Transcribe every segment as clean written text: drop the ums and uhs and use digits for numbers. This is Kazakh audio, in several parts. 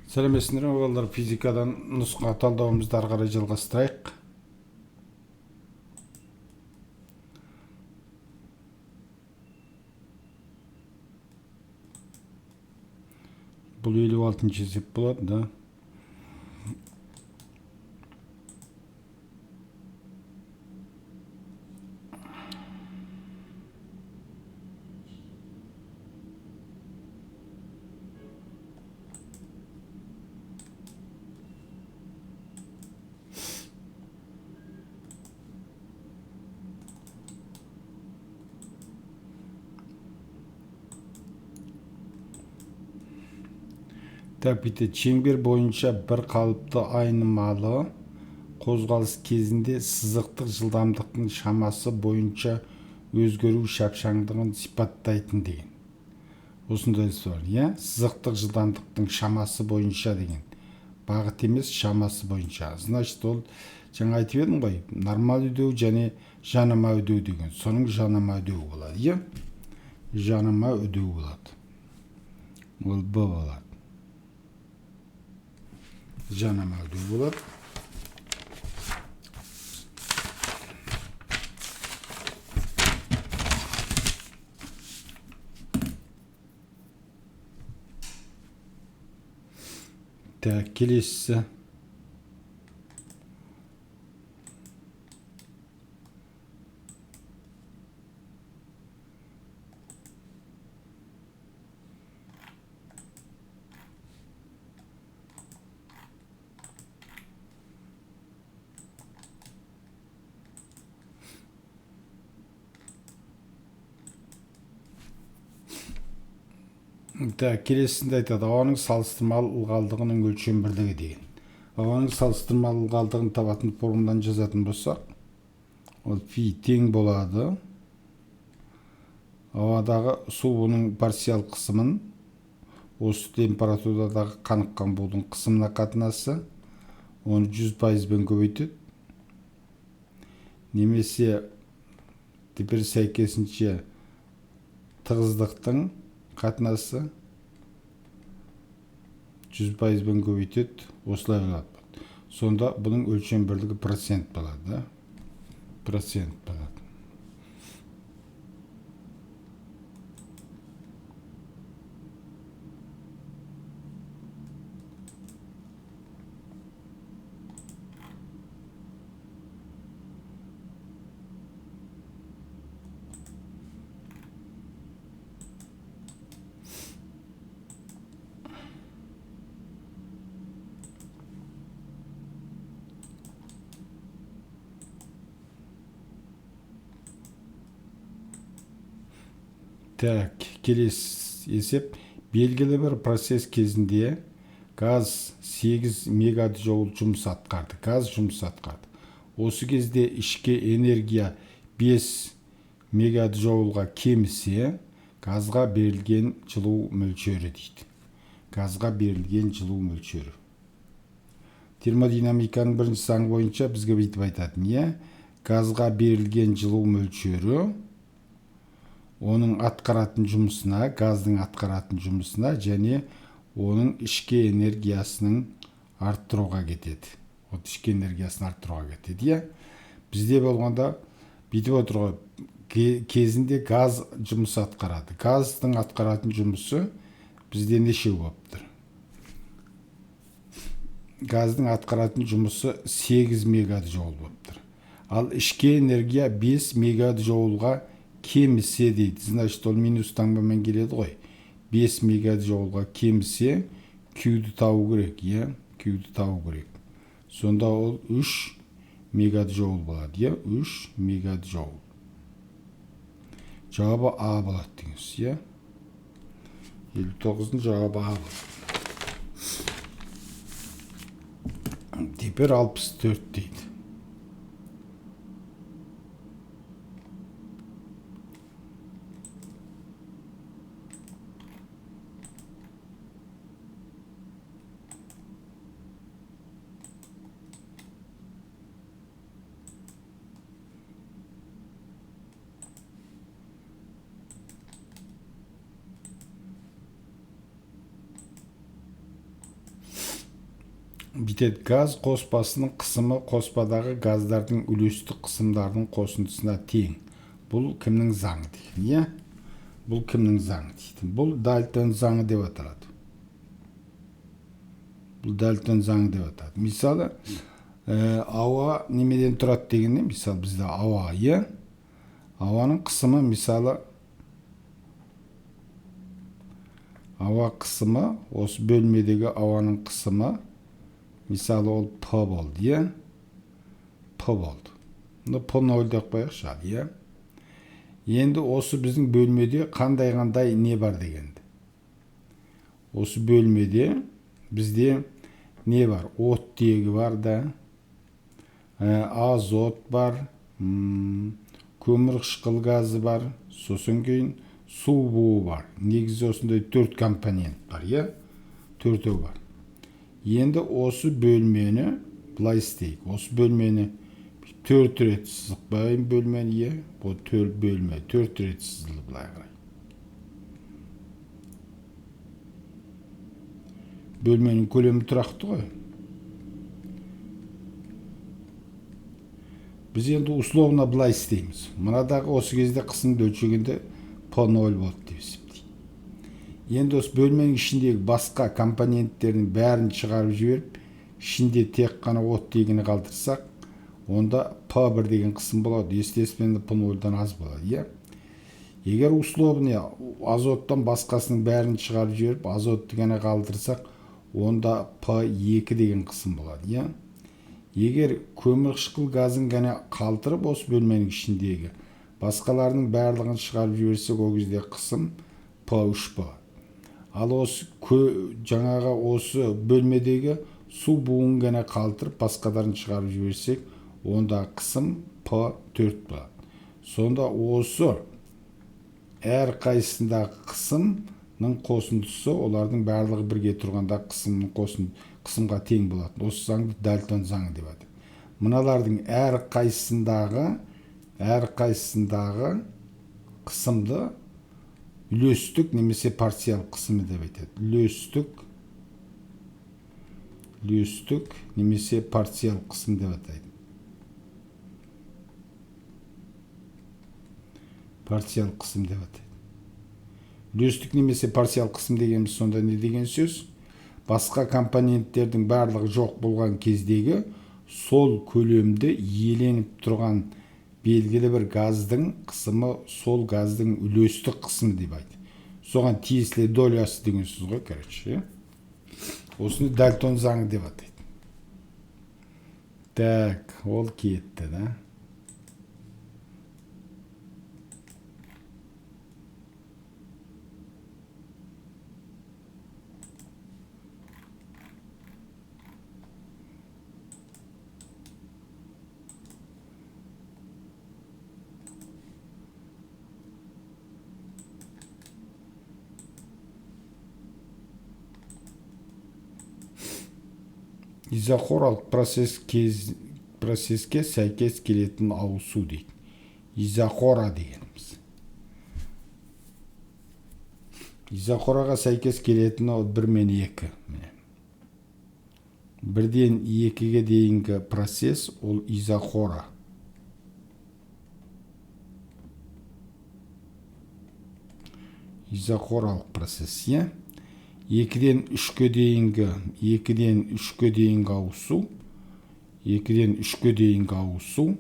Сәлеметсіздер ме балалар? Физикадан нұсқа талдауымызды ары қарай жалғастырайық. Бұл 56-шы есеп болады, да? Çember бойынша бір қалыпты айнымалы қозғалыс кезінде сызықтық жылдамдықтың шамасы бойынша өзгеру шапшаңдығын сипаттайтын деген. Осындай сұрар, иә? Сызықтық жылдамдықтың шамасы бойынша деген. Бағыт емес, шамасы бойынша. Значит, ол жаңа айтып едім ғой, нормаль үдеу және жанама үдеу деген. Соның жанама үдеу болады, иә? Жанама үдеу болады. Ол Б болады. Жанама үдеу болады. Так, келесісі. Келесінде айтады, ауаның салыстырмалы ылғалдығының өлшем бірлігі деген. Ауаның салыстырмалы ылғалдығын табатын формуладан жазатын болсақ, ол фи тең болады. Ауадағы суының парциал қысымын осы температурадағы қаныққан будың қысымына қатынасы, оны 100%-бен көбейтеді. Немесе тепер сәйкесінше тығыздықтың қатынасы 100%-бен көбейтеді, осылай болады. Сонда бұның өлшем бірлігі процент болады, да? Процент болады. Так, келесі есеп. Белгілі бір процесс кезінде газ 8 мегаджоул жұмыс атқарды. Газ жұмыс атқарды. Осы кезде ішкі энергия 5 мегаджоулға кемісе, газға берілген жылу мөлшері дейді. Газға берілген жылу мөлшері. Термодинамиканың бірінші заңы бойынша бізге бүйтіп айтатын, иә? Газға берілген жылу мөлшері оның атқаратын жұмысына, газдың атқаратын жұмысына және оның ішкі энергиясының арттыруға кетеді. Ол ішкі энергиясын арттыруға кетеді, иә? Бізде болғанда бүйтіп отыр ғой, кезінде газ жұмыс атқарады. Газдың атқаратын жұмысы бізде неше болып тұр? Газдың атқаратын жұмысы 8 мегаджоул болып тұр. Ал ішкі энергия 5 мегаджоулға кемісе дейді. Значит, ол минус таңбамен келеді ғой. 5 мегаджоулға кемісе, Q-ді табу керек, иә? Q-ді табу керек. Сонда ол 3 мегаджоул болады, иә? 3 мегаджоул. Жауабы А болады деңіз, иә? 59-ның жауабы А болады. Тепер 64 дейді. бүйтеді. Газ қоспасының қысымы қоспадағы газдардың үлестік қысымдардың қосындысына тең. Бұл кімнің заңы деген, иә? Бұл кімнің заңы дейді. Бұл Дальтон заңы деп аталады. Бұл Дальтон заңы деп аталады. Мысалы, ауа немеден тұрады дегенде, мысалы бізде ауа, иә? Ауаның қысымы, мысалы, ауа қысымы, осы бөлмедегі ауаның қысымы, мысалы ол П болды, иә? П болды. П нөл деп қояқшы, иә? Енді осы біздің бөлмеде қандай не бар дегенді. Осы бөлмеде бізде не бар? Оттегі бар да, азот бар, көмірқышқыл газы бар, сосын кейін су буы бар. Негізі осындай 4 компонент бар, иә? 4-еу бар. Енді осы бөлмені былай істейік. Осы бөлмені 4 рет сызықпайын бөлмені, иә? Бұл 4 бөлме 4 рет сызылды былай қарай. Бөлменің көлемі тұрақты ғой. Біз енді условно былай істейміз. Мынадағы осы кезде қысымды өлшегенде П 0 болды деп есептейді. Енді осы бөлменің ішіндегі басқа компоненттердің бәрін шығарып жіберіп, ішінде тек қана оттегіні қалдырсақ, онда П1 деген қысым болады. Естественно, П 0-дан аз болады, иә? Егер условно азоттан басқасының бәрін шығарып жіберіп, азоттыгіні қалдырсақ, онда П2 деген қысым болады, иә? Егер көмірқышқыл газын ғана қалтырып, осы бөлменің ішіндегі басқаларының барлығын шығарып жіберсек, ол кезде қысым П3 болады. Ал осы жаңағы осы бөлмедегі су буын ғана қалтырып, басқаларын шығарып жіберсек, онда қысым П4 болады. Сонда осы әр қайсысындағы қысымның қосындысы, олардың барлығы бірге тұрғанда қысымға тең болады. Осы заңды Дальтон заңы деп атайды. Мыналардың әр қайсысындағы қысымды үлестік немесе парциал қысымы деп айтады. Үлестік немесе парциал қысым деп атайды. Парциал қысым деп атайды. Үлестік немесе парциал қысым дегеніміз сонда не деген сөз? Басқа компоненттердің барлығы жоқ болған кездегі сол көлемді иеленіп тұрған белгілі бір газдың қысымы сол газдың үлестік қысымы деп айтады. Соған тиесілі долясы деген сөз ғой, короче. Осыны Дальтон заңы деп атайды. Так, ол кетті, да? Изохоралық процеске сәйкес келетін ауысу дейді. Изохора дегеніміз. Изохораға сәйкес келетін 1 мен 2. 1-ден 2-ге дейінгі процесс ол изохора. Изохоралық процесс, иә? 2-ден 3-ге дейінгі ауысу, 2-ден 3-ге дейінгі ауысу,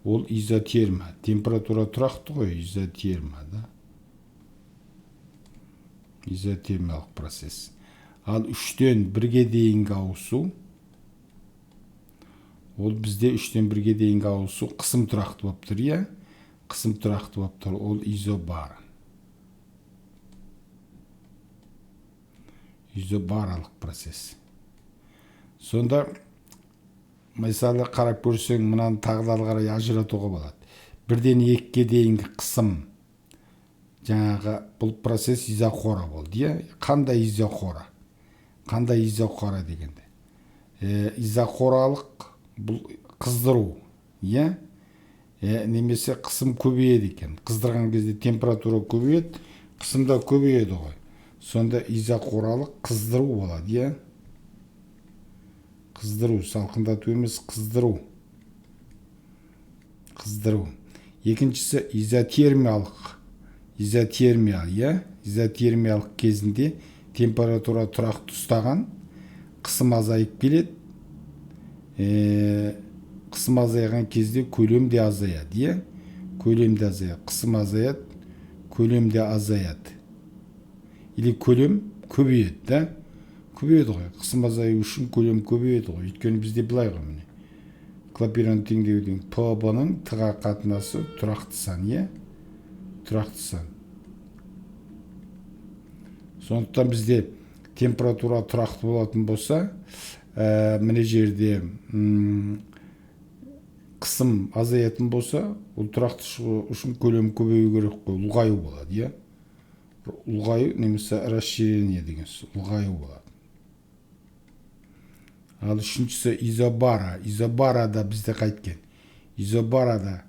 ол изотерма. Температура тұрақты ғой, изотерма, да? Изотермалық процесс. Ал 3-ден 1-ге дейінгі ауысу, ол бізде 3-ден 1-ге дейінгі ауысу қысым тұрақты болып тұр, иә? Қысым тұрақты болып тұр, ол изобар. Изобаралық процесс. Сонда, мысалы қарап көрсең, мынаны тағдары қарай ажыратуға болады. 1-ден 2-ге дейінгі қысым, жаңағы бұл процесс изохора болды, иә? Қандай изохора? Қандай изохора дегенде? Изохоралық бұл қыздыру, иә? Немесе қысым көбейеді екен. Қыздырған кезде температура көбейеді, қысым да көбейеді ғой. Сонда изохоралық қыздыру болады, иә? Қыздыру, салқындату емес, қыздыру. Қыздыру. Екіншісі изотермиялық. Изотермиялық кезінде температура тұрақты ұстаған, қысым азайып келеді. Қысым азайған кезде көлем де азаяды, көлем де азаяды. Қысым азаяды, көлем де азаяды. Или көлем көбейеді, көбейеді ғой. Қысым азаю үшін көлем көбейеді ғой. Өйткені бізде былай ғой, міне. Клапейрон теңдеудің ПБ-ның Т-ға қатынасы тұрақты сан, тұрақты сан. Сондықтан бізде температура тұрақты болатын болса, міне жерде қысым азаятын болса, ол тұрақты шығу үшін көлем көбею керек қой, ұлғаю болады, ұлғаю немесе расширение деген сөз, ұлғаю болады. Ал үшіншісі изобара. Изобарада бізде қайткен. Изобарада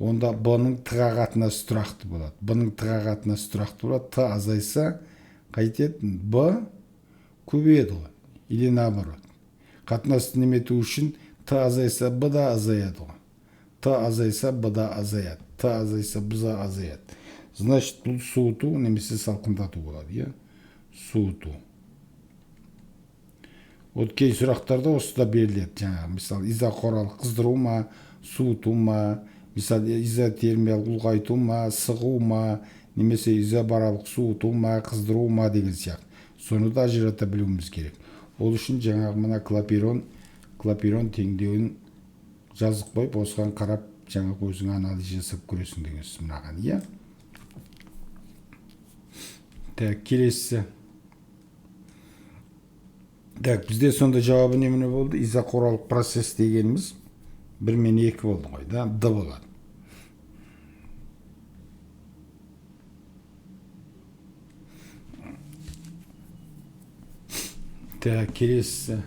онда Б-ның Т-ға қатынасы тұрақты болады. Б-ның Т-ға қатынасы тұрақты болады. Т азайса қайтеді, Б көбейеді ғой. Или наоборот. Қатынасты немету үшін Т азайса Б да азаяды ғой. Т азайса Б да азаяды. Т азайса Б да азаяды. Значит, бұл суыту немесе салқындату болады, суыту. Вот кей сұрақтарда осыда беріледі. Мысалы, изоқоралық қыздыру ма, суыту ма, мысалы, изотермиялық ұлғайту ма, сығу ма, немесе изобаралық суыту ма, қыздыру ма деген сияқты. Соны да ажырата білуіміз керек. Ол үшін жаңағы мына клапейрон теңдеуін жазып қойып, осыған қарап, жаңағы өзің анализ жасап көресің деген сөз мынаған, Так, келесі. Так, бізде сонда жауабы немене болды? Изоқоралық процесс дегеніміз 1 мен 2 болды ғой, Д болады. Так, келесі.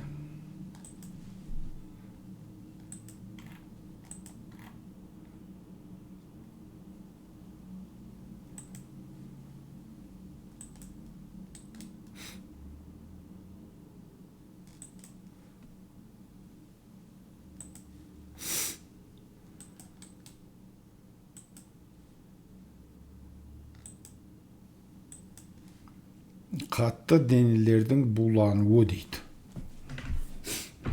Қатты денелердің булануы дейді.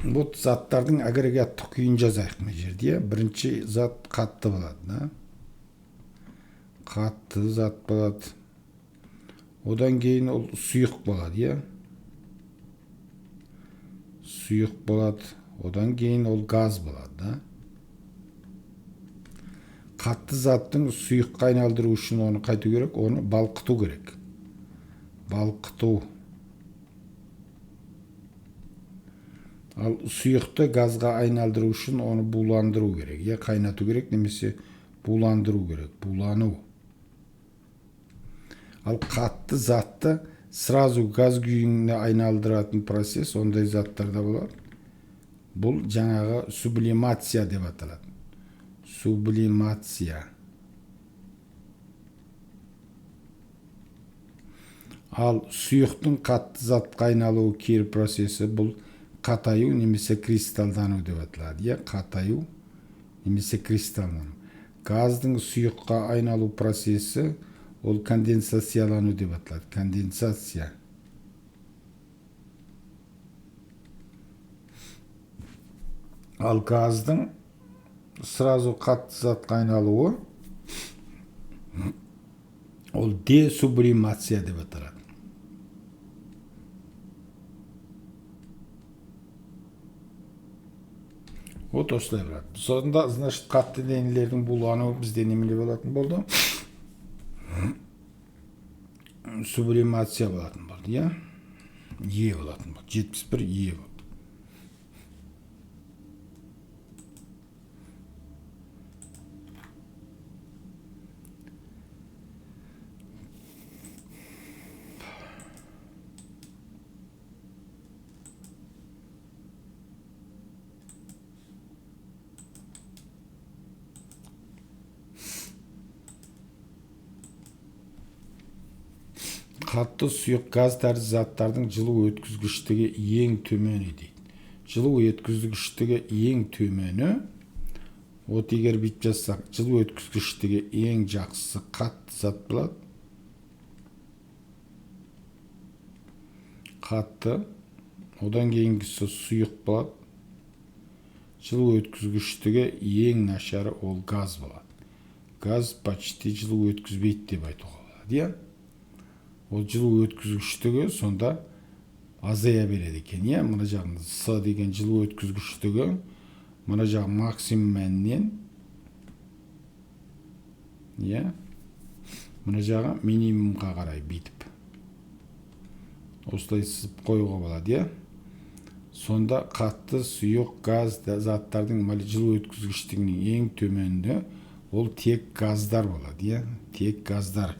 Вот заттардың агрегаттық күйін жазайық мына жерде. Бірінші зат қатты болады, Қатты зат болады. Одан кейін ол сұйық болады, Сұйық болады. Одан кейін ол газ болады, Қатты заттың сұйыққа айналдыру үшін оны қайту керек, оны балқыту керек. Балқыту. Ал сұйықты газға айналдыру үшін оны буландыру керек. Қайнату керек, немесе буландыру керек. Булану. Ал қатты затты сразу газ күйіне айналдыратын процесс ондай заттарда болады. Бұл жаңағы сублимация деп аталады. Сублимация. Ал сұйықтың қатты затқа айналуы кері процесі бұл қатаю немесе кристалдану деп аталады. Қатаю немесе кристалдану. Газдың сұйыққа айналу процесі ол конденсациялану деп аталады. Конденсация. Ал газдың сразу қатты затқа айналуы ол десублимация деп аталады. Вот осылай болады. Сонда, значит, қатты денелердің булануы бізде немеле болатын болды? Сублимация болатын болды, Е болатын болды. 71 Е болды. Қатты сұйық газ тәрізді заттардың жылу өткізгіштігі ең төмені дейді. жылу өткізгіштігі ең төмені. Вот егер бүйтіп жазсақ, жылу өткізгіштігі ең жақсысы қатты зат болады. Қатты. Одан кейінгісі сұйық болады. Жылу өткізгіштігі ең нашары ол газ болады. Газ почти жылу өткізбейді деп айтуға болады. Ол жылу өткізгіштігі сонда азая береді екен. Мына жағында С деген жылу өткізгіштігі мына жағы максимум мәнінен мына жағы минимумға қарай бейтіп. Осылай сызып қоюға болады. Сонда қатты, сұйық, газ заттардың жылу өткізгіштігінің ең төменді ол тек газдар болады. Тек газдар.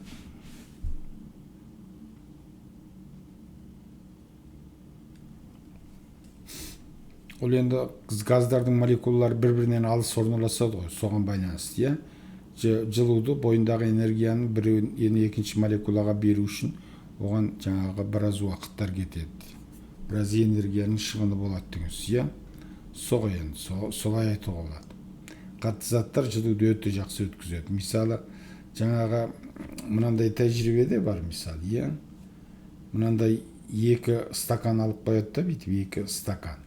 Ол енді газдардың молекулалары бір-бірінен алыс орналасады ғой, соған байланысты. Жылуды бойындағы энергияның бірінен екінші молекулаға беру үшін оған жаңағы біраз уақыттар кетеді. Біраз энергияның шығыны болады деген сөз. Солай айтуға болады. Қатты заттар жылуды өте жақсы өткізеді. Мысалы, жаңағы мынандай тәжірибеде бар мысалы. Мынандай 2 стакан алып қояды да, бүйтіп 2 стакан.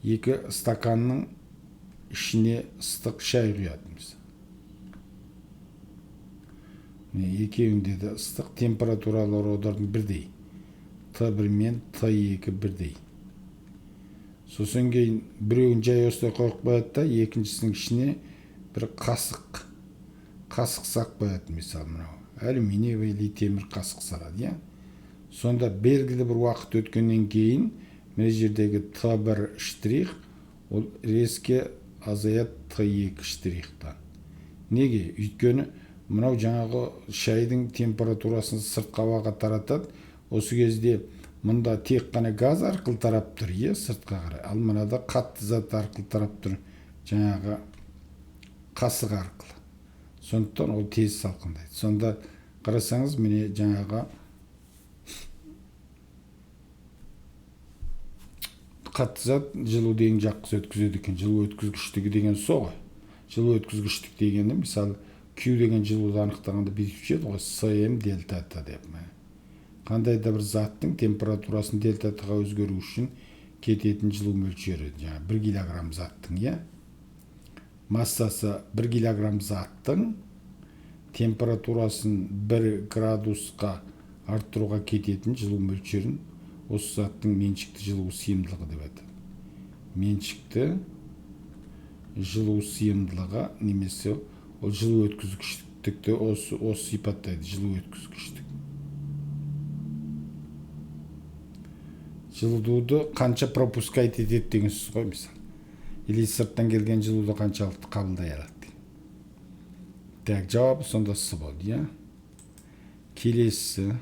2 стаканның ішіне ыстық шай құяды. Екеуінде де ыстық, температуралары олардың бірдей. Т1 мен Т2 бірдей. Сосын кейін біреуін жай осылай қойып қояды да, екіншісінің ішіне бір қасық сақ қояды. Мысалы, мынау алюминиевый темір қасық салады. Сонда белгілі бір уақыт өткеннен кейін мына жердегі Т1 штрих ол резке азаяды Т2 штрихтан. Неге? Өйткені мынау жаңағы шайдың температурасын сыртқы ауаға таратады. Осы кезде мында тек қана газ арқылы тарап тұр, сыртқа қарай. Ал мынада қатты зат арқылы тарап тұр, жаңағы қасық арқылы. Сондықтан ол тез салқындайды. Сонда қарасаңыз, міне жаңағы қатты зат жылуды ең жақсы өткізеді екен. Жылу өткізгіштігі деген соғы. Жылу өткізгіштік дегенде, мысалы, Q деген жылуды анықтағанда бүйтіп жүреді ғой, Cm дельта Т деп. Қандай да бір заттың температурасын дельта Т-ға өзгеру үшін кететін жылу мөлшері, 1 килограмм заттың, массасы 1 килограмм заттың температурасын 1 градусқа арттыруға кететін жылу мөлшерін осы заттың меншікті жылу сыйымдылығы деп айтады. Меншікті жылу сыйымдылығы немесе ол жылу өткізгіштікті осы сипаттайды, жылу өткізгіштік. Жылуды қанша пропускайт етеді деген сөз ғой, мысалы. Или сырттан келген жылуды қаншалықты қабылдай алады. Так, жауабы сонда С болды, Келесі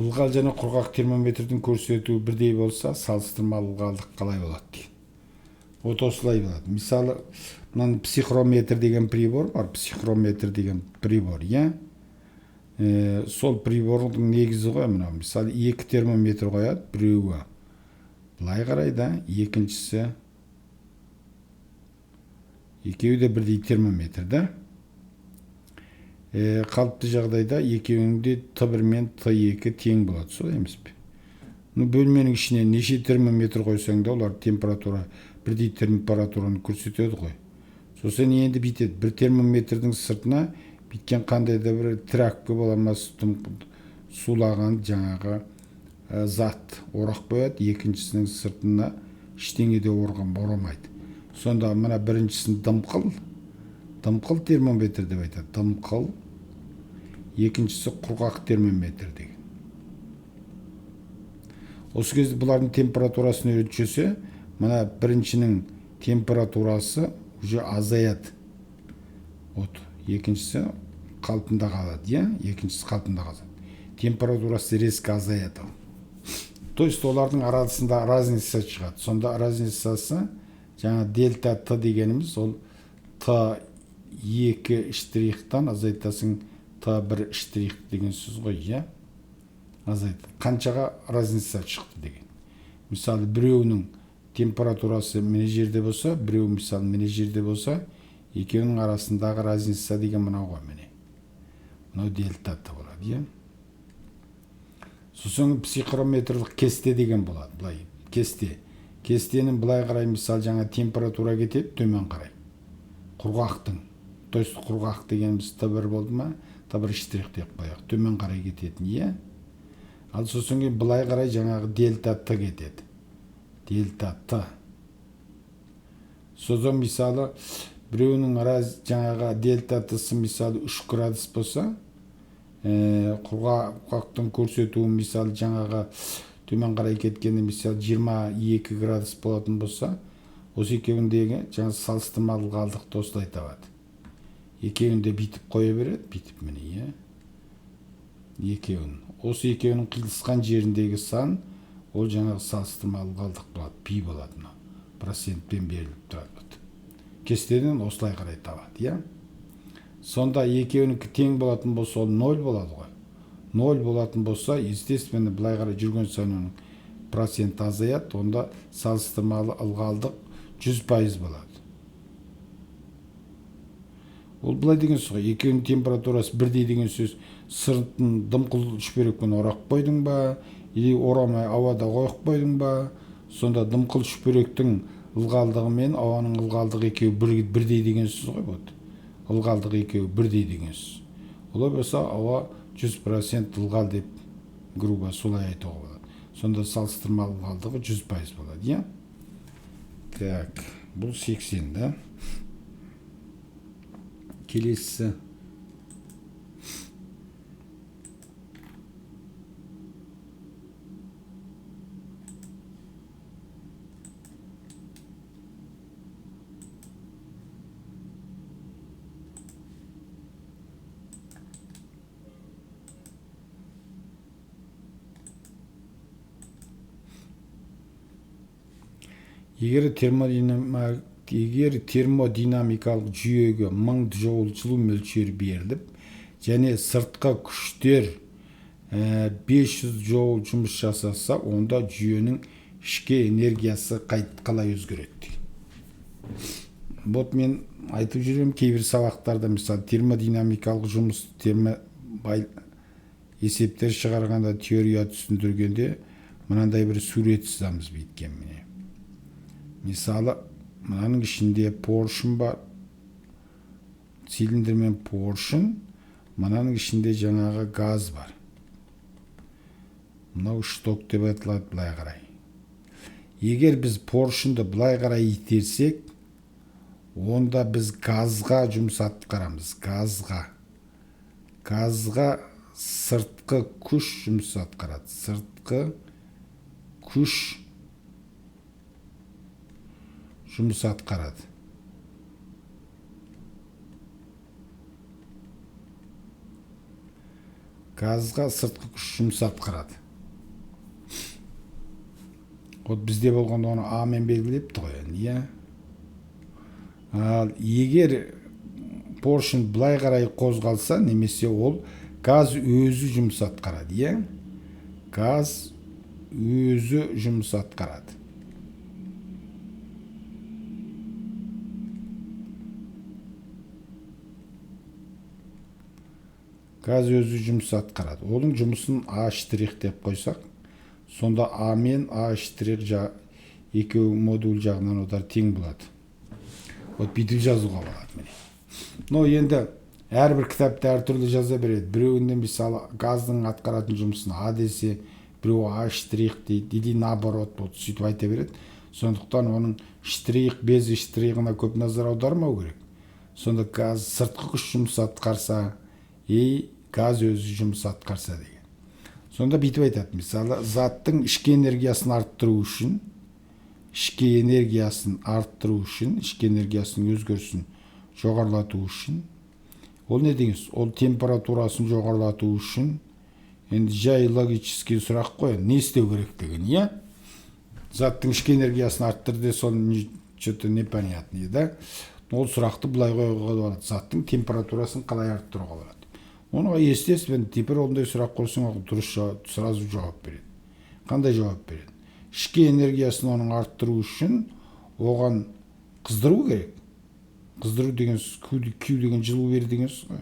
ылғал және құрғақ термометрдің көрсетуі бірдей болса, салыстырмалы ылғалдық қалай болады дейді. Вот осылай болады. Мысалы, мынаны психрометр деген прибор бар, сол прибордың негізі ғой, мынау. Мысалы, 2 термометр қояды, біреуі былай қарайды, екіншісі екеуі де бірдей термометр, қалыпты жағдайда екеуінде Т1 мен Т2 тең болады, солай емес пе? Бөлменің ішіне неше термометр қойсаң да, олар бірдей температураны көрсетеді ғой. Сосын енді бүйтеді, бір термометрдің сыртына бүйткен қандай да бір трәпкі боламас сулаған жаңағы зат орақ қояды, екіншісінің сыртына ештеңе де орамайды. Сонда мына біріншісін дымқыл термометр деп айтады, дымқыл. Екіншісі құрғақ термометр деген. Осы кезде бұлардың температурасын өлшесе, мына біріншінің температурасы уже азаяды. Вот екіншісі қалпында қалады, екіншісі қалпында қалады. Температурасы резко азаяды. То есть олардың арасында разница шығады. Сонда разницасы жаңа дельта Т дегеніміз ол Т2 штрихтан азайтасың Т1 штрих деген сөз ғой, азайды. Қаншаға разница шықты деген. Мысалы, біреуінің температурасы мына жерде болса, біреу мысалы мына жерде болса, екеуінің арасындағы разница деген мынау ғой, міне. Мынау дельта Т болады, Сосын психрометрлік кесте деген болады, былай. Кестенің былай қарай, мысалы, жаңа температура кетеді, төмен қарай. Құрғақтың. То есть құрғақ дегеніміз Т1 болды ма, Т1 штрих деп қояйық, төмен қарай кететін, Ал сосын кейін былай қарай жаңағы дельта Т кетеді. Дельта Т. Сосын мысалы, біреуінің жаңағы дельта Т-сы мысалы 3 градус болса, құрғақтың көрсетуі мысалы жаңағы төмен қарай кеткенде мысалы 22 градус болатын болса, осы екеуіндегі жаңа салыстырмалы қалдықты осылай табады. Екеуінде битіп қоя береді, битіп міне, екеуін. Осы екеуінің қиылысқан жеріндегі сан, ол жаңағы салыстырмалы қалдық болады, пи болады, процентпен беріліп тұрады. Кестеден осылай қарай табады, Сонда екеуінікі тең болатын болса, ол 0 болады ғой. 0 болатын болса, естественно, былай қарай жүрген сайын процент азаяды, онда салыстырмалы ылғалдық 100% болады. Ол былай деген сөз, екеуінің температурасы бірдей деген сөз, сыртын дымқыл шүберекпен орақ қойдың ба, или орамай ауада қойып қойдың ба, сонда дымқыл шүберектің ылғалдығы мен ауаның ылғалдығы екеуі бірдей деген сөз ғой болды. Ылғалдығы екеуі бірдей деген сөз. Олай болса, ауа 100% ылғал деп грубо солай айтуға болады. Сонда салыстырмалы ылғалдығы 100% болады, Так, бұл 80, да? Келесі. Егер термодинамикалық жүйеге 1000 джоул жылу мөлшері беріліп, және сыртқы күштер 500 джоул жұмыс жасаса, онда жүйенің ішкі энергиясы қалай өзгереді? Вот мен айтып жүрем, кейбір сабақтарда мысалы термодинамикалық жұмыс есептер шығарғанда, теория түсіндіргенде мынандай бір сурет сызамыз бүйткен міне. Мысалы, мынаның ішінде поршын бар, цилиндрмен поршын, мынаның ішінде жаңағы газ бар. Мынау шток деп айтылады былай қарай. Егер біз поршынды былай қарай итерсек, онда біз газға жұмыс атқарамыз, газға сыртқы күш жұмыс атқарады, сыртқы күш жұмыс атқарады. Газға сыртқы күш жұмыс атқарады. Вот бізде болғанда оны А мен белгілепті ғой, Ал егер поршын былай қарай қозғалса, немесе ол газ өзі жұмыс атқарады, Газ өзі жұмыс атқарады. Газ өзі жұмыс атқарады. Оның жұмысын А штрих деп қойсақ, сонда А мен А штрих екеуі модуль жағынан одар тең болады. Вот бүйтіп жазуға болады міне. Но енді әрбір кітапта әртүрлі жаза береді. Біреуінде мысалы газдың атқаратын жұмысын А десе, біреу А штрих дейді, или наоборот, сөйтіп айта береді. Сондықтан оның штрих, без штрихына көп назар аудармау керек. Сонда газ сыртқы күш жұмыс атқарса, газ өзі жұмыс атқарса деген. Сонда бүйтіп айтады, мысалы, заттың ішкі энергиясын арттыру үшін ішкі энергиясын арттыру үшін, ішкі энергиясының өзгерісін жоғарылату үшін, ол не дегенсіз? Ол температурасын жоғарылату үшін, енді жай логический сұрақ қой, не істеу керек деген, иә? Заттың ішкі энергиясын арттыр десе, оны что-то непонятно, да? Ол сұрақты былай қоюға болады. Заттың температурасын қалай арттыруға болады? Оны естественно, теперь ондай сұрақ қойсаң, дұрыс сразу жауап береді. Қандай жауап береді? Ішкі энергиясын оның арттыру үшін оған қыздыру керек. Қыздыру деген Q деген жылу беру деген сөз ғой.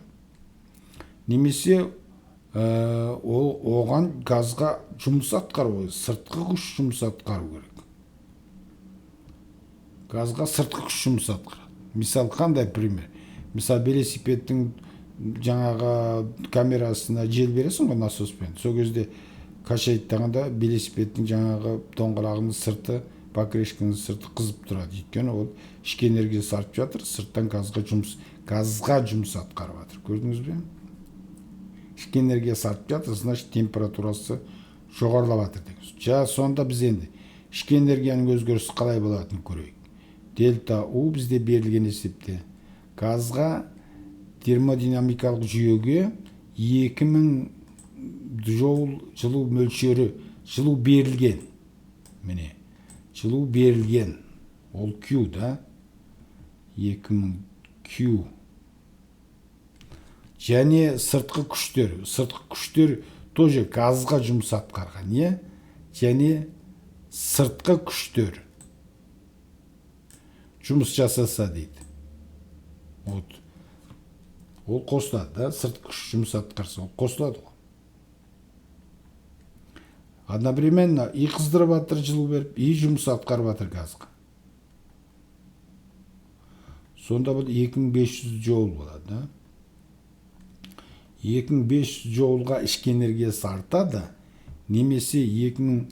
Немесе оған газға жұмыс атқару, сыртқы күш жұмыс атқару керек. Газға сыртқы күш жұмыс атқарады. Misal қандай пример? Misal велосипедтің жаңағы камерасына жел бересің ғой насоспен. Сол кезде качайттағанда велосипедтің жаңағы доңғалағының сырты, покрышканың сырты қызып тұрады. Өйткені ол ішкі энергиясы артып жатыр, сырттан газға жұмыс атқарып жатыр. Көрдіңіз бе? Ішкі энергиясы артып жатыр, значит температурасы жоғарылап жатыр деген. Сонда біз енді ішкі энергияның өзгерісі қалай болатынын көрейік. Дельта U бізде берілген есепте. Газға термодинамикалық жүйеге 2000 жылу мөлшері, жылу берілген. Міне, жылу берілген. Ол Q, да? 2000 Q. Және сыртқы күштер тоже газға жұмыс атқарған, не? Және сыртқы күштер жұмыс жасаса дейді. Ол қосылады, да? Сыртқы күш жұмыс атқарса, ол қосылады ғой. Одновременно и қыздырып жатыр жылу беріп, и жұмыс атқарып жатыр газға. Сонда бұл 2500 джоул болады, да? 2500 джоулға ішкі энергиясы артады, немесе 2,5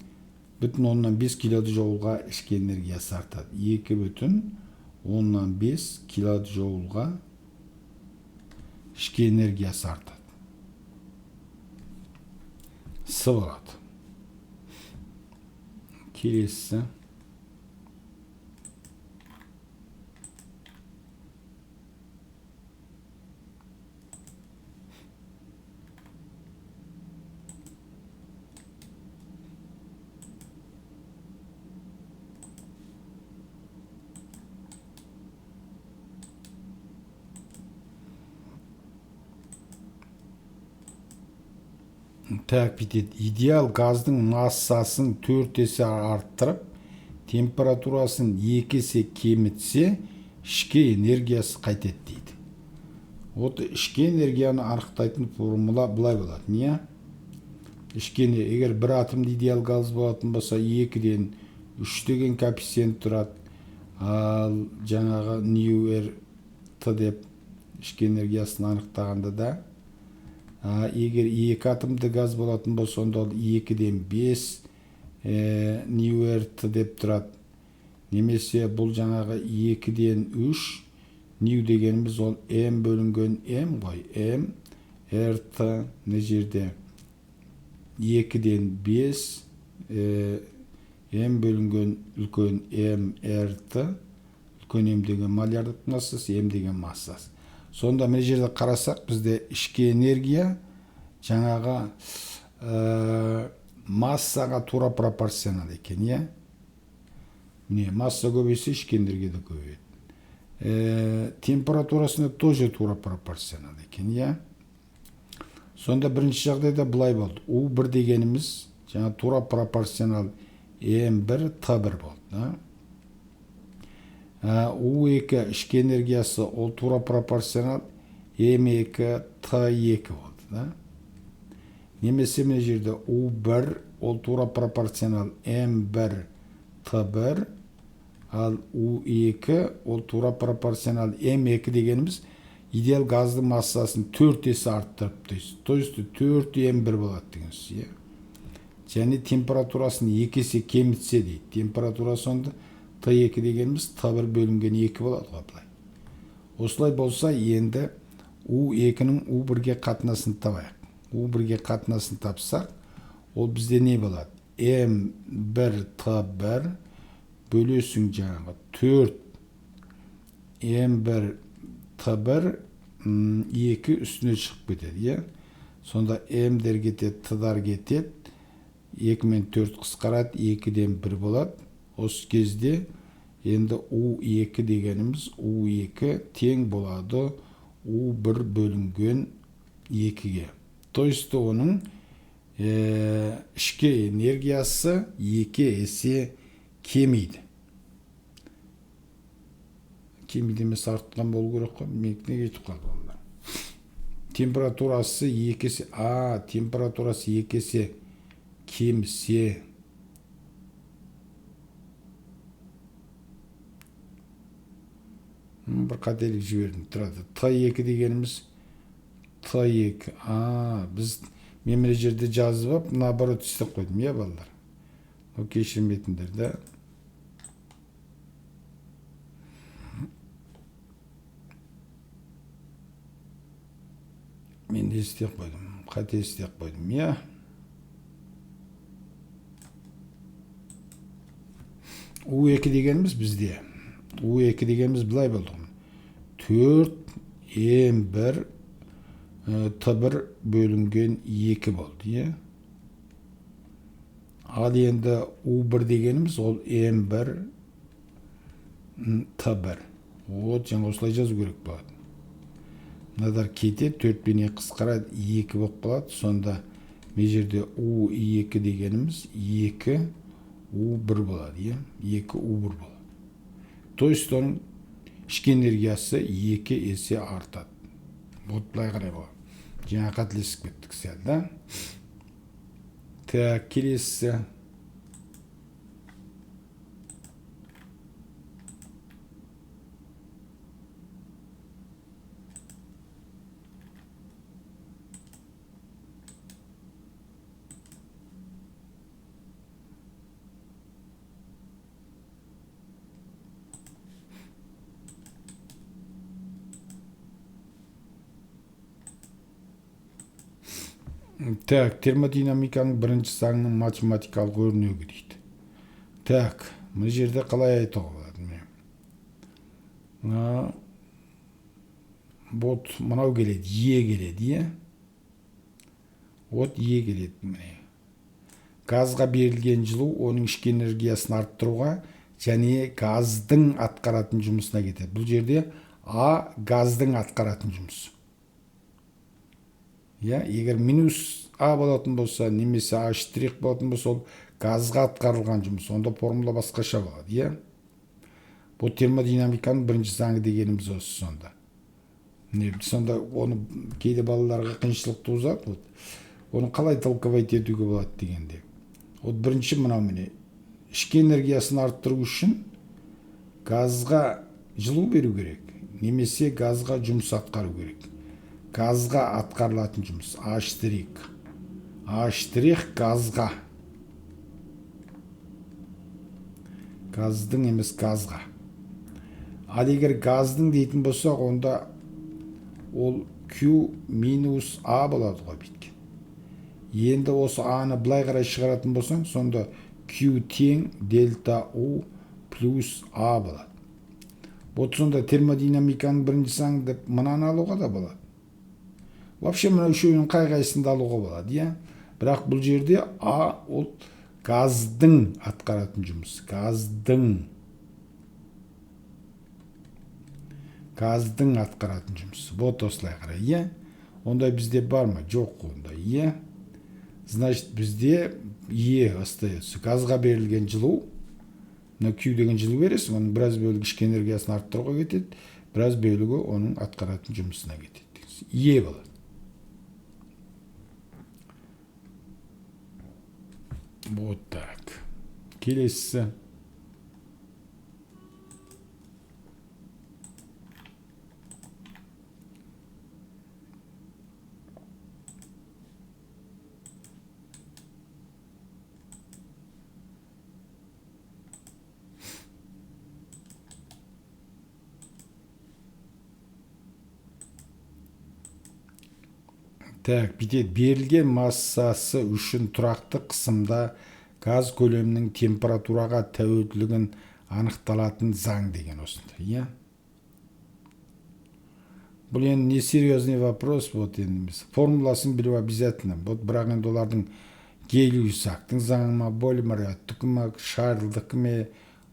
килоджоулға ішкі энергиясы артады. 2,5 килоджоулға ішкі энергиясы артады. С болады. Келесі. Так bitеді. Идеал газдың массасын 4 есе арттырып, температурасын 2 есе кемітсе, ішкі энергиясы қайтеді дейді. Вот ішкі энергияны анықтайтын формула былай болады. Не? Егер бір атомды идеал газ болатын болса, 2-ден 3 деген коэффициент тұрады. Ал жаңағы нью Т деп ішкі энергиясын анықтағанда да, егер 2 атомды газ болатын болса, онда 2-ден 5 нью деп тұрады. Немесе бұл жаңағы 2-ден 3, нью дегеніміз ол М бөлінген М ғой. М, РТ не жерде 2-ден 5, М бөлінген үлкен М, РТ, үлкен М деген малярлық массасы, М деген массасы. Сонда мына жерде қарасақ, бізде ішкі энергия жаңағы массаға тура пропорционал екен, иә? Міне, масса көбейсе, ішкі энергия да көбейеді. Температурасына тоже тура пропорционал екен, иә? Сонда бірінші жағдайда былай болды. U1 дегеніміз жаңа тура пропорционал M1, T1 болды, да? U2 ішкі энергиясы ол тура пропорционал M2, T2 болды, да? Немесе мына жерде U1 ол тура пропорционал M1, T1, ал U2 ол тура пропорционал M2 дегеніміз идеал газдың массасын 4 есе арттырып, то есть 4 M1 болады деген сөз, иә? Және температурасын 2 есе кемітсе дейді. Температурасы онда Т2 дегеніміз Т1 бөлінген 2 болады ғой былай. Осылай болса, енді U2-нің U1-ге қатынасын табайық. U1-ге қатынасын тапсақ, ол бізде не болады? M1 Т1 бөлесің жаңағы 4 М1 Т1 2 үстіне шығып кетеді, е? Сонда М-дер кетеді, Т-дар кетеді. 2 мен 4 қысқарады, 2-ден 1 болады. Осы кезде енді U2 дегеніміз U2 тең болады U1 бөлінген 2-ге. То есть оның ішкі энергиясы 2 есе кемейді. Кемейді емес, артқан болу керек қой. Неге кетіп қалды онда? Температурасы 2 есе, температурасы 2 есе кемсе, бір қателік жібердім. Тұрады. Т2 дегеніміз Т2. Біз мен мына жерде жазып алып, наоборот істеп қойдым, е балалар. Кешірмейтіндер да. Мен де істеп қойдым. Қате істеп қойдым, е. U2 дегеніміз бізде. U2 дегеніміз былай болды. 4 М1 Т1 бөлінген 2 болды, е. Ал енді U1 дегеніміз ол М1 Т1. Жаңа осылай жазу керек болады. Мынадар кетеді, 4 пен 2 қысқарады, 2 болып қалады. Сонда мен жерде U2 дегеніміз 2 U1 болады, е. 2 U1 болады. То есть оның ішкі энергиясы 2 есе артады. Вот былай қарай болады. Жаңа қателесіп кеттік сәл, да? Так, келесі. Так, термодинамиканың бірінші заңның математикалық өрнегі дейді. Так, мына жерде қалай айтуға болады? Вот мынау келеді, Е келеді, е? Вот Е келеді. Газға берілген жылу оның ішкі энергиясын арттыруға және газдың атқаратын жұмысына кетеді. Бұл жерде А газдың атқаратын жұмысы. Егер минус А болатын болса, немесе А штрих болатын болса, ол газға атқарылған жұмыс. Онда формула басқаша болады, Бұл термодинамиканың бірінші заңы дегеніміз осы сонда. Сонда оны кейде балаларға қиыншылық туғызады. Оны қалай толковать етуге болады дегенде. Бірінші мынау міне. Ішкі энергиясын арттыру үшін газға жылу беру керек, немесе газға жұмыс атқару керек. Газға атқарылатын жұмыс А штрих. А штрих газға. Газдың емес газға. Ал егер газдың дейтін болсақ, онда ол Q минус А болады ғой біткен. Енді осы Аны былай қарай шығаратын болсаң, сонда Q тең дельта U плюс А болады. Вот сонда термодинамиканың бірінші заңы деп мынаны алуға да болады. Вообще мына үшеуінің қай-қайсында алуға болады, Бірақ бұл жерде А ол газдың атқаратын жұмысы. Газдың атқаратын жұмысы. Вот осылай қарай, Онда бізде бар ма? Жоқ онда, Значит, бізде остается. Газға берілген жылу, мына Q деген жылу бересің, оның біраз бөлігі ішкі энергиясын арттыруға кетеді, біраз бөлігі оның атқаратын жұмысына кетеді. Болады. Вот так. Келесі. Так, берілген массасы үшін тұрақты қысымда газ көлемінің температураға тәуелділігін анықталатын заң деген осындай, иә. Бұл енді не серьезный вопрос, вот енді формуласын білу обязательно. Вот бірақ енді олардың Гей-Луссактың заңы ма, Бойль-Мориоттікі ма, Шарльдікі ме,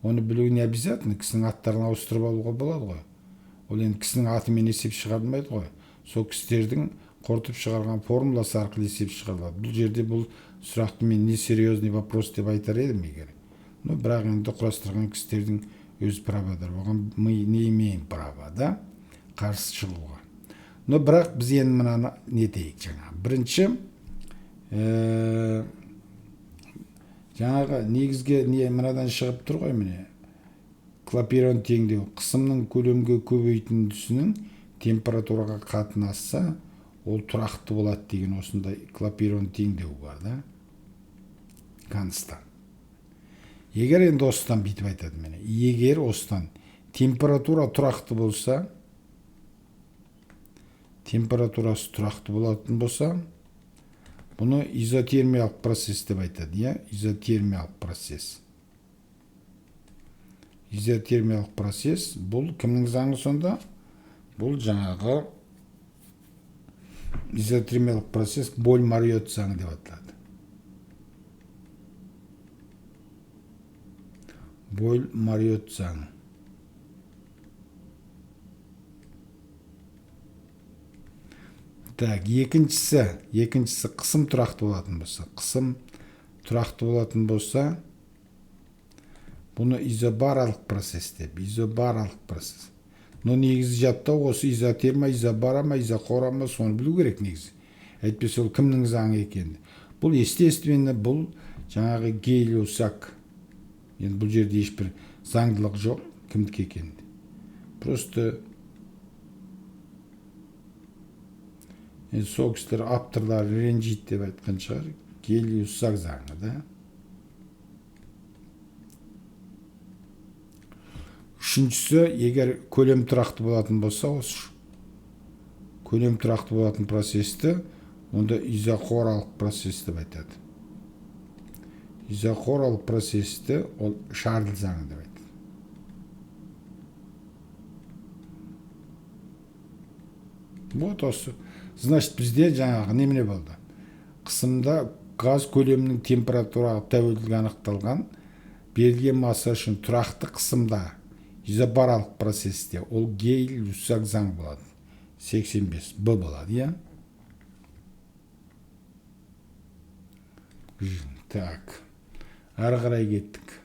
оны білу не обязательно. Кісінің аттарын ауыстырып алуға болады ғой. Ол енді кісінің атымен есеп шығарылмайды ғой. Сол кісілердің қорытып шығарған формуласы арқылы есеп шығарылады. Бұл жерде бұл сұрақты мен не серьезный вопрос деп айтар едім егер. Но бірақ енді құрастырған кісілердің өз праводар. Оған мы не имеем права, да? Қарсы шығуға. Но бірақ біз енді мынаны не дейік жаңа. Бірінші, жаңағы негізге не мынадан шығып тұр ғой міне. Клапейрон теңдеу қысымның көлемге көбейтіндісінің температураға қатынасса, ол тұрақты болады деген осындай Клапейрон теңдеу бар, да? Констант. Егер енді осыдан бүйтіп айтады мені. Егер осыдан температура тұрақты болса, температурасы тұрақты болатын болса, бұны изотермиялық процесс деп айтады, иә? Изотермиялық процесс. Изотермиялық процесс бұл кімнің заңы сонда? Бұл жаңағы изотермиялық процесс Бойль-Мориотт заңы деп аталады. Бойль-Мориотт заңы. Так, екіншісі қысым тұрақты болатын болса. Қысым тұрақты болатын болса, бұны изобаралық процесс деп. Изобаралық процесс. Но негізі жаттау осы изотерма, изобара ма, изохора ма, соны білу керек негізі. Әйтпесе ол кімнің заңы екенді. Бұл естественно, бұл жаңағы Гей-Луссак. Енді бұл жерде ешбір заңдылық жоқ, кімдікі екенді. Просто сол кісілер авторлар ренжиді деп айтқан шығар. Гей-Луссак заңы, да? Үшіншісі, егер көлем тұрақты болатын болса, осы көлем тұрақты болатын процесті, онда изохоралық процесс деп айтады. Изохоралық процесті ол Шарль заңы деп айтады. Вот осы. Значит, бізде жаңағы немене болды? Қысымда газ көлемінің температураға тәуелділігі анықталған, берілген масса үшін тұрақты қысымда изобаралық процесте ол Гей-Луссак заң болады. 85 Б болады, иә? Так, ары қарай кеттік.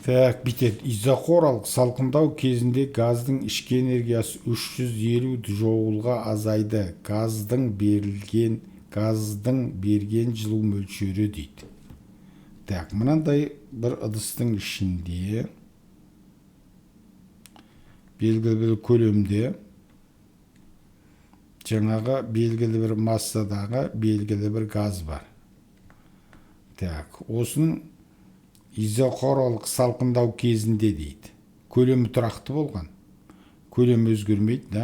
Так, бітеді. Изохоралық салқындау кезінде газдың ішкі энергиясы 350 джоулға азайды. Газдың берген жылу мөлшері дейді. Так, мынандай бір ыдыстың ішінде белгілі бір көлемде жаңағы белгілі бір массадағы белгілі бір газ бар. Так, осының изохоралық салқындау кезінде дейді. Көлемі тұрақты болған. Көлемі өзгермейді, да?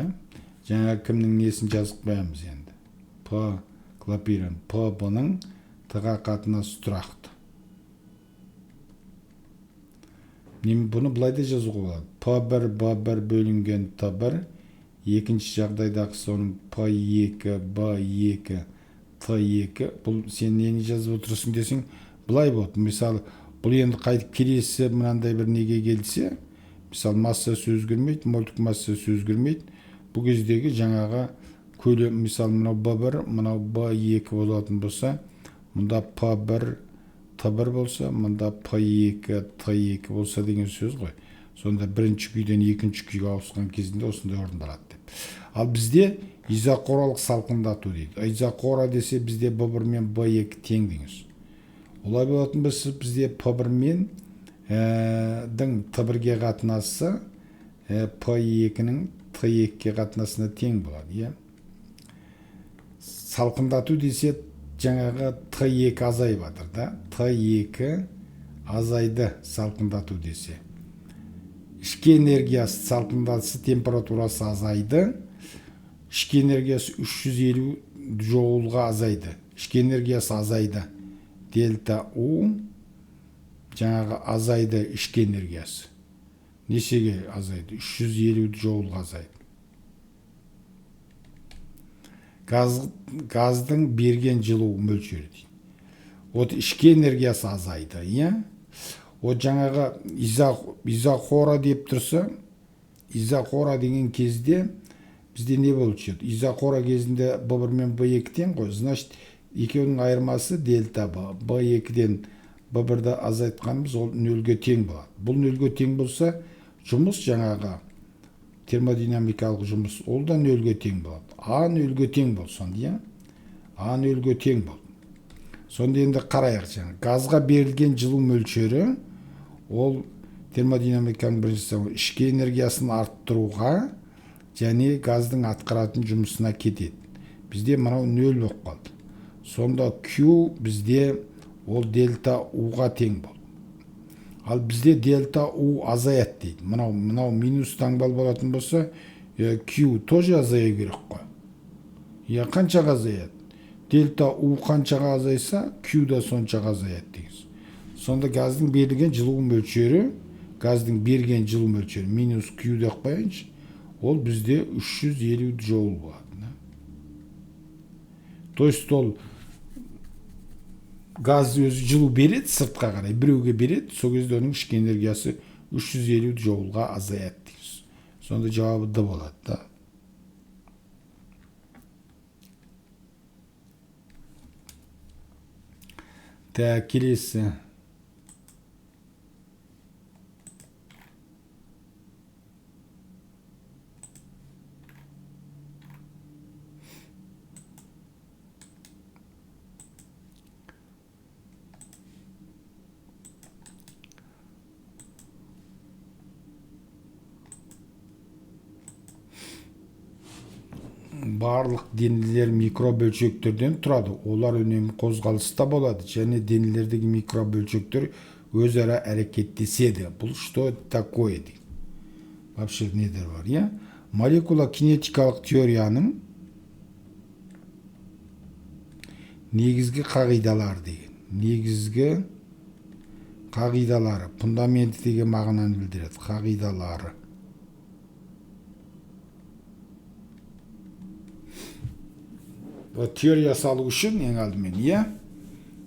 Жаңа кімнің несін жазып қоямыз енді. П, Клапейрон. П, бұның Т-ға қатынасы тұрақты. Бұны былай да жазуға болады. П1, Б1 бөлінген Т1. Екінші жағдайдағы соның П2, Б2, Т2. Бұл сен нені жазып отырсың десең, былай болды. Мысалы, бұл енді қайтып келесі мынандай бір неге келсе, мысалы массасы өзгермейді, мольдік массасы өзгермейді. Бұл кездегі жаңағы көлем, мысалы мынау Б1, мынау Б2 болатын болса, мұнда П1, Т1 болса, мұнда П2, Т2 болса деген сөз ғой. Сонда бірінші күйден екінші күйге ауысқан кезінде осындай орындалады деп. Ал бізде изохоралық салқындату дейді. Изохора десе бізде Б1 мен Б2 тең деңіз. Олай болатын бізде П1 мен Т1-ге қатынасы П2-нің Т2-ге қатынасына тең болады, иә? салқындату десе жаңағы Т2 азайып жатыр да. Т2 азайды салқындату десе. Ішкі энергиясы салқындатысы температурасы азайды. Ішкі энергиясы 350 джоулға азайды. Ішкі энергиясы азайды. Дельта У жаңағы азайды ішкі энергиясы. Несеге азайды? 350 джоулға азайды. Газдың берген жылу мөлшері дейді. От ішкі энергиясы азайды, иә? От жаңағы изохора деп тұрса, изохора деген кезде бізде не болушы еді? Изохора кезінде B1 мен B2-ден ғой, значит, екеуінің айырмасы дельта B. B2-ден B1-ді азайтқанымыз ол нөлге тең болады. Бұл нөлге тең болса, жұмыс жаңағы термодинамикалық жұмыс ол да нөлге тең болады. А нөлге тең болсын, иә? А нөлге тең бол. Сонда енді қарайық жаңағы. Газға берілген жылу мөлшері ол термодинамиканың бірінші ішкі энергиясын арттыруға және газдың атқаратын жұмысына кетеді. Бізде мынау нөл болып қалды. Сонда Q бізде ол дельта Уға тең болды. Ал бізде дельта У азаяды дейді. Мынау минус таңбал болатын болса, Q тоже азая керек қой. Қаншаға азаяды? Дельта У қаншаға азайса, Q да соншаға азаяды дейміз. Сонда газдың берілген жылу мөлшері, минус Q деп қояйыншы, ол бізде 350 джоул болады. То есть ол газ өзі жылу береді сыртқа қарай, біреуге береді, сол кезде оның ішкі энергиясы 350 джоулға азаяды дейміз. Сонда жауабы Д болады да. Так, келесі. Барлық денелер микробөлшектерден тұрады. Олар үнемі қозғалыста болады. Және денелердегі микробөлшектер өзара әрекеттеседі. Бұл что такое дейді. Вообще недер бар, иә? Молекула кинетикалық теорияның негізгі қағидалары деген. Негізгі қағидалары. Фундаменті деген мағынаны білдіреді. Қағидалары. Теория салу үшін ең алдымен, иә?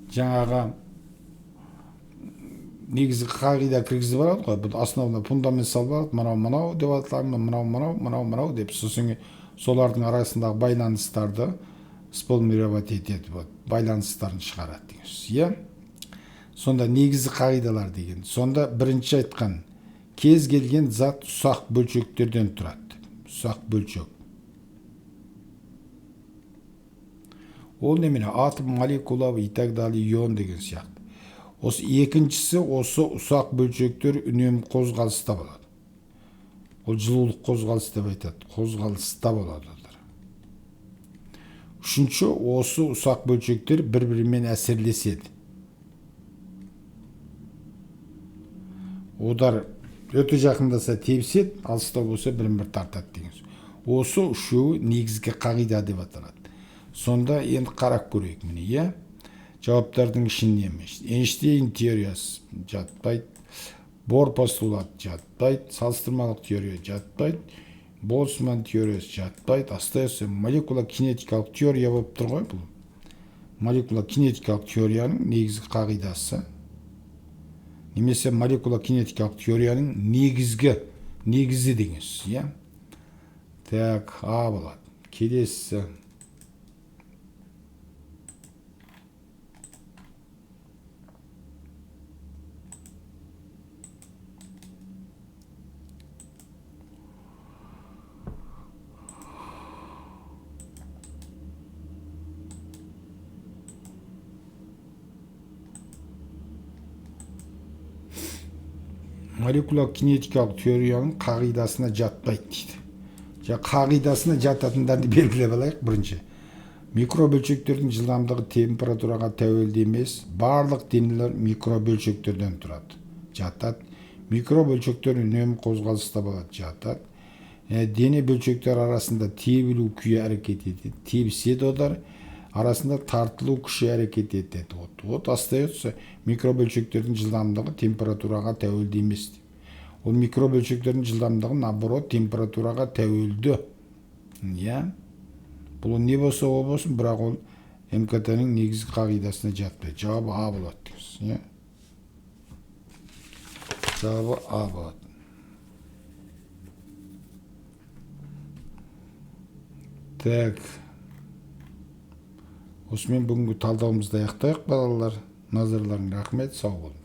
Жаңағы негізгі қағида кіргізіп барады ғой. Бұл основна фундамент салып барады. Мынау деп аталады, мынау деп сосын солардың арасындағы байланыстарды сформировать етеді, байланыстарын шығарады дегенсіз, иә? Сонда негізгі қағидалар деген. Сонда бірінші айтқан кез келген зат ұсақ бөлшектерден тұрады. Ұсақ бөлшек. Ол немене? Атом, молекула и так далее, ион деген сияқты. Осы екіншісі, осы ұсақ бөлшектер үнемі қозғалыста болады. Ол жылулық қозғалыс деп айтады. Қозғалыста болады олар. Үшінші, осы ұсақ бөлшектер бір-бірімен әсерлеседі. Олар өте жақындаса тебіседі, алыстау болса бірін-бір тартады деген. Осы үшеуі негізгі қағида деп аталады. Сонда енді қарап көрейік міне, иә? Жауаптардың ішінде емес. Эйнштейн теориясы жатпайды, Бор постулаты жатпайды, салыстырмалық теория жатпайды, Болцман теориясы жатпайды, остается молекула кинетикалық теория болып тұр ғой бұл. Молекула кинетикалық теорияның негізгі қағидасы. Немесе молекула кинетикалық теорияның негізі деңіз, иә? Так, А болады. Келесі. Молекула кинетикалық теорияның қағидасына жатпайды дейді. Қағидасына жататындарды белгілеп алайық бірінші. Микробөлшектердің жылдамдығы температураға тәуелді емес. Барлық денелер микробөлшектерден тұрады. Жатат. Микробөлшектер үнемі қозғалыста болады. Жатат. Дене бөлшектер арасында тебілу күйі әрекет етеді. Тебіседі олар. Арасында тартылу күші әрекет етеді. Вот остается микробөлшектердің жылдамдығы температураға тәуелді емес. Ол микробөлшектердің жылдамдығы наоборот температураға тәуелді. Бұл не болса о болсын, бірақ ол МКТ-ның негізгі қағидасына жатпайды. Жауабы А болады. Жауабы А болады. Так. Осымен бүгінгі талдауымызды аяқтайық, балалар. Назарларыңа рахмет, сау болыңдар.